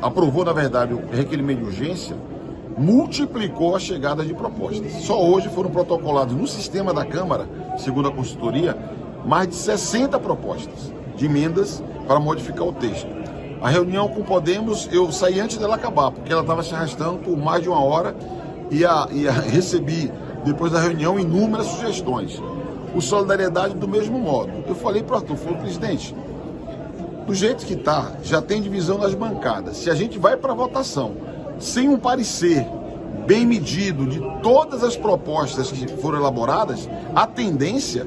aprovou, na verdade, o requerimento de urgência, multiplicou a chegada de propostas. Só hoje foram protocolados no sistema da Câmara, segundo a consultoria, mais de 60 propostas de emendas para modificar o texto. A reunião com o Podemos, eu saí antes dela acabar, porque ela estava se arrastando por mais de uma hora e recebi, depois da reunião, inúmeras sugestões. O Solidariedade, do mesmo modo. Eu falei para o Arthur, presidente, do jeito que está, já tem divisão nas bancadas. Se a gente vai para a votação sem um parecer bem medido de todas as propostas que foram elaboradas, a tendência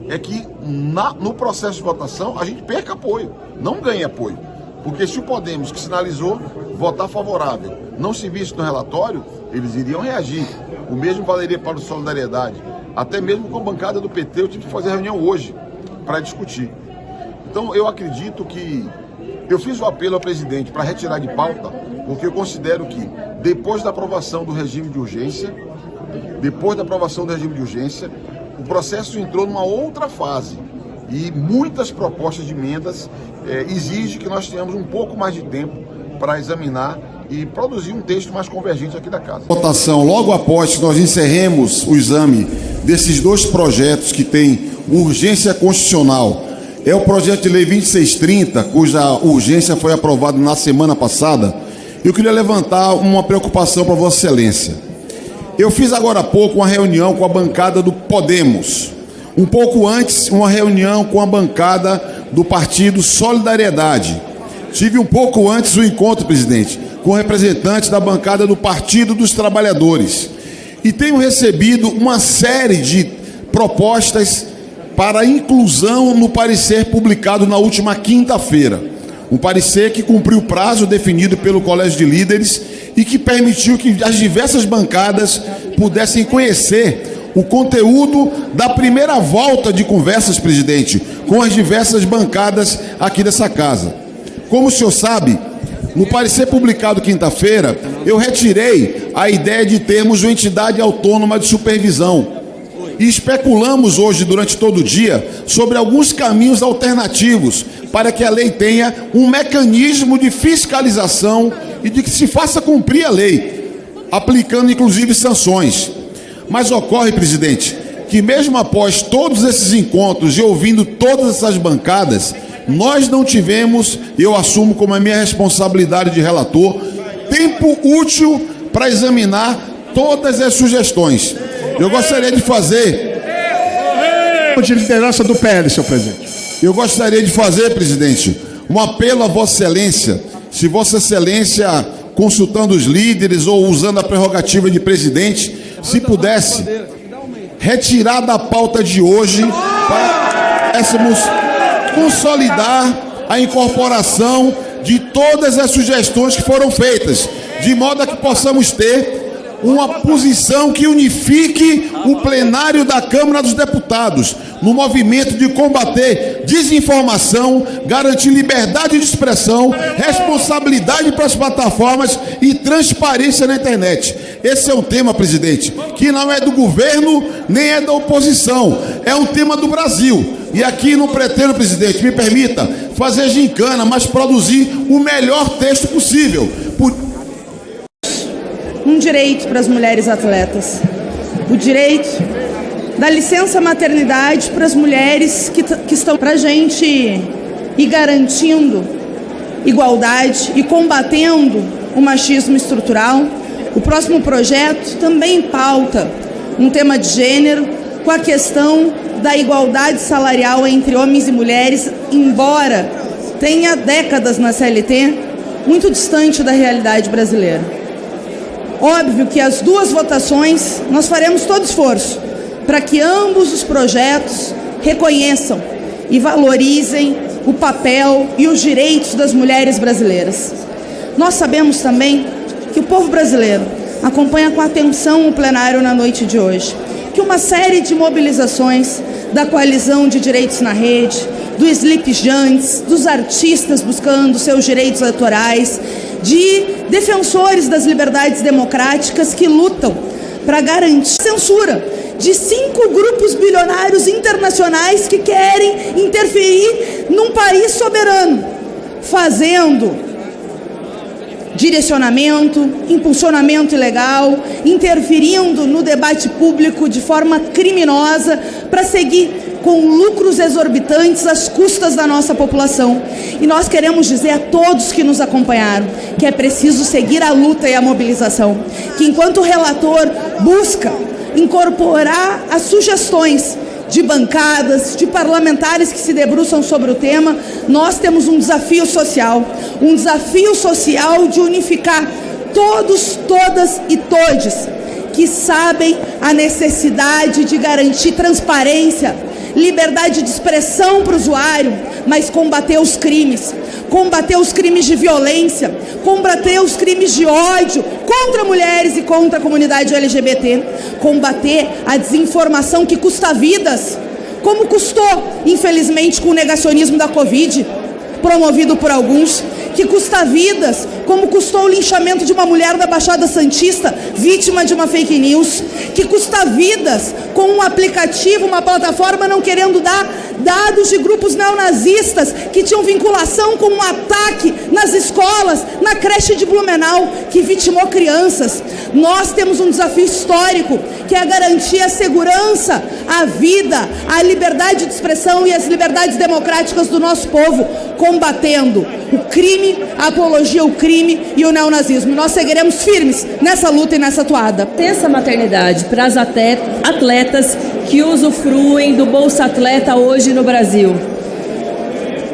é que no processo de votação a gente perca apoio, não ganhe apoio. Porque se o Podemos, que sinalizou votar favorável, não se visse no relatório, eles iriam reagir. O mesmo valeria para o Solidariedade. Até mesmo com a bancada do PT, eu tive que fazer reunião hoje para discutir. Então, eu acredito que eu fiz o apelo ao presidente para retirar de pauta, porque eu considero que depois da aprovação do regime de urgência, o processo entrou numa outra fase e muitas propostas de emendas exigem que nós tenhamos um pouco mais de tempo para examinar e produzir um texto mais convergente aqui da casa. Votação, logo após que nós encerremos o exame desses dois projetos que têm urgência constitucional, é o projeto de lei 2630, cuja urgência foi aprovada na semana passada. Eu queria levantar uma preocupação para Vossa Excelência. Eu fiz agora há pouco uma reunião com a bancada do Podemos. Um pouco antes, uma reunião com a bancada do partido Solidariedade. Tive um pouco antes o encontro, presidente, com representantes da bancada do Partido dos Trabalhadores. E tenho recebido uma série de propostas para inclusão no parecer publicado na última quinta-feira. Um parecer que cumpriu o prazo definido pelo Colégio de Líderes e que permitiu que as diversas bancadas pudessem conhecer o conteúdo da primeira volta de conversas, presidente, com as diversas bancadas aqui dessa casa. Como o senhor sabe, no parecer publicado quinta-feira, eu retirei a ideia de termos uma entidade autônoma de supervisão. E especulamos hoje, durante todo o dia, sobre alguns caminhos alternativos para que a lei tenha um mecanismo de fiscalização e de que se faça cumprir a lei, aplicando inclusive sanções. Mas ocorre, presidente, que mesmo após todos esses encontros e ouvindo todas essas bancadas, nós não tivemos, eu assumo como a minha responsabilidade de relator, tempo útil para examinar todas as sugestões. Eu gostaria de fazer... De liderança do PL, senhor presidente. Eu gostaria de fazer, presidente, um apelo a Vossa Excelência, se Vossa Excelência, consultando os líderes ou usando a prerrogativa de presidente, se pudesse retirar da pauta de hoje para que pudéssemos consolidar a incorporação de todas as sugestões que foram feitas, de modo a que possamos ter uma posição que unifique o plenário da Câmara dos Deputados no movimento de combater desinformação, garantir liberdade de expressão, responsabilidade para as plataformas e transparência na internet. Esse é um tema, presidente, que não é do governo nem é da oposição, é um tema do Brasil. E aqui não pretendo, presidente, me permita, fazer gincana, mas produzir o melhor texto possível. Um direito para as mulheres atletas, o direito da licença maternidade para as mulheres que estão para a gente ir garantindo igualdade e combatendo o machismo estrutural. O próximo projeto também pauta um tema de gênero com a questão da igualdade salarial entre homens e mulheres, embora tenha décadas na CLT, muito distante da realidade brasileira. Óbvio que as duas votações nós faremos todo esforço para que ambos os projetos reconheçam e valorizem o papel e os direitos das mulheres brasileiras. Nós sabemos também que o povo brasileiro acompanha com atenção o plenário na noite de hoje, que uma série de mobilizações da Coalizão de Direitos na Rede, do Sleep Giants, dos artistas buscando seus direitos autorais, de defensores das liberdades democráticas que lutam para garantir censura de 5 grupos bilionários internacionais que querem interferir num país soberano, fazendo direcionamento, impulsionamento ilegal, interferindo no debate público de forma criminosa para seguir com lucros exorbitantes às custas da nossa população. E nós queremos dizer a todos que nos acompanharam que é preciso seguir a luta e a mobilização, que enquanto o relator busca incorporar as sugestões de bancadas, de parlamentares que se debruçam sobre o tema, nós temos um desafio social de unificar todos, todas e todes que sabem a necessidade de garantir transparência, liberdade de expressão para o usuário, mas combater os crimes de violência, combater os crimes de ódio contra mulheres e contra a comunidade LGBT, combater a desinformação que custa vidas, como custou, infelizmente, com o negacionismo da Covid, promovido por alguns, que custa vidas, como custou o linchamento de uma mulher da Baixada Santista, vítima de uma fake news, que custa vidas com um aplicativo, uma plataforma não querendo dar dados de grupos neonazistas que tinham vinculação com um ataque nas escolas, na creche de Blumenau, que vitimou crianças. Nós temos um desafio histórico, que é garantir a segurança, a vida, a liberdade de expressão e as liberdades democráticas do nosso povo, combatendo o crime, a apologia ao crime e o neonazismo. Nós seguiremos firmes nessa luta e nessa toada. Licença maternidade para as atletas que usufruem do Bolsa Atleta hoje no Brasil.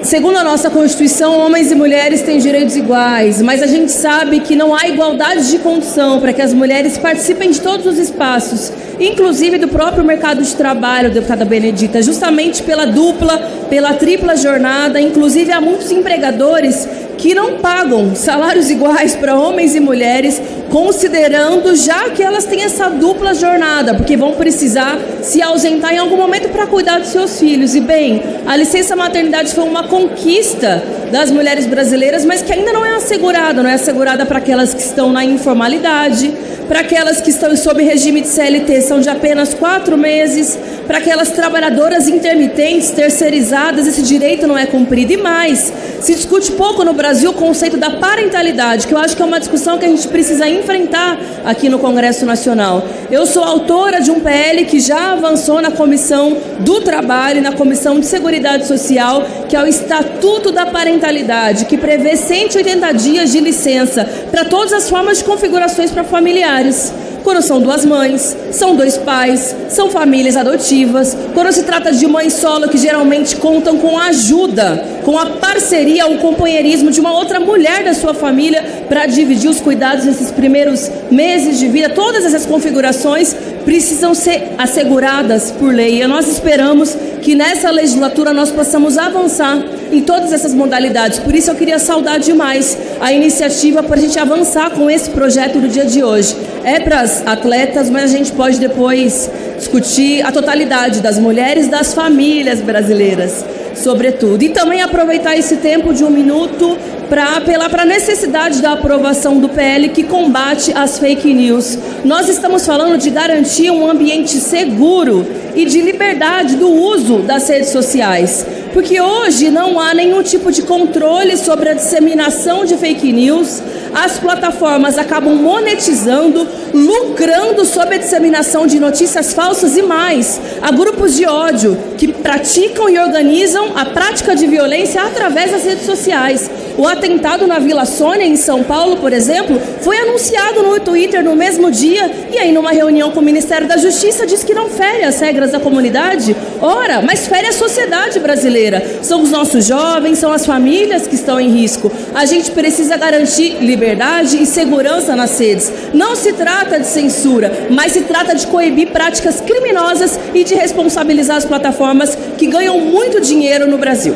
Segundo a nossa Constituição, homens e mulheres têm direitos iguais, mas a gente sabe que não há igualdade de condição para que as mulheres participem de todos os espaços, inclusive do próprio mercado de trabalho, deputada Benedita, justamente pela tripla jornada. Inclusive há muitos empregadores que não pagam salários iguais para homens e mulheres, considerando já que elas têm essa dupla jornada, porque vão precisar se ausentar em algum momento para cuidar dos seus filhos. E bem, a licença maternidade foi uma conquista das mulheres brasileiras, mas que ainda não é assegurada para aquelas que estão na informalidade, para aquelas que estão sob regime de CLT, são de apenas 4 meses, para aquelas trabalhadoras intermitentes, terceirizadas, esse direito não é cumprido. E mais, se discute pouco no Brasil o conceito da parentalidade, que eu acho que é uma discussão que a gente precisa enfrentar aqui no Congresso Nacional. Eu sou autora de um PL que já avançou na Comissão do Trabalho e na Comissão de Seguridade Social, que é o Estatuto da Parentalidade, que prevê 180 dias de licença para todas as formas de configurações para familiares. Quando são 2 mães, são 2 pais, são famílias adotivas, quando se trata de mães solo que geralmente contam com a ajuda, com a parceria, o companheirismo de uma outra mulher da sua família para dividir os cuidados nesses primeiros meses de vida. Todas essas configurações precisam ser asseguradas por lei. E nós esperamos que nessa legislatura nós possamos avançar em todas essas modalidades. Por isso eu queria saudar demais a iniciativa para a gente avançar com esse projeto do dia de hoje. É para as atletas, mas a gente pode depois discutir a totalidade das mulheres, das famílias brasileiras, sobretudo. E também aproveitar esse tempo de 1 minuto para apelar para a necessidade da aprovação do PL que combate as fake news. Nós estamos falando de garantir um ambiente seguro e de liberdade do uso das redes sociais, porque hoje não há nenhum tipo de controle sobre a disseminação de fake news. As plataformas acabam monetizando, lucrando sobre a disseminação de notícias falsas e mais. Há grupos de ódio que praticam e organizam a prática de violência através das redes sociais. O atentado na Vila Sônia, em São Paulo, por exemplo, foi anunciado no Twitter no mesmo dia, e aí numa reunião com o Ministério da Justiça diz que não fere as regras da comunidade. Ora, mas fere a sociedade brasileira. São os nossos jovens, são as famílias que estão em risco. A gente precisa garantir liberdade e segurança nas redes. Não se trata de censura, mas se trata de coibir práticas criminosas e de responsabilizar as plataformas que ganham muito dinheiro no Brasil.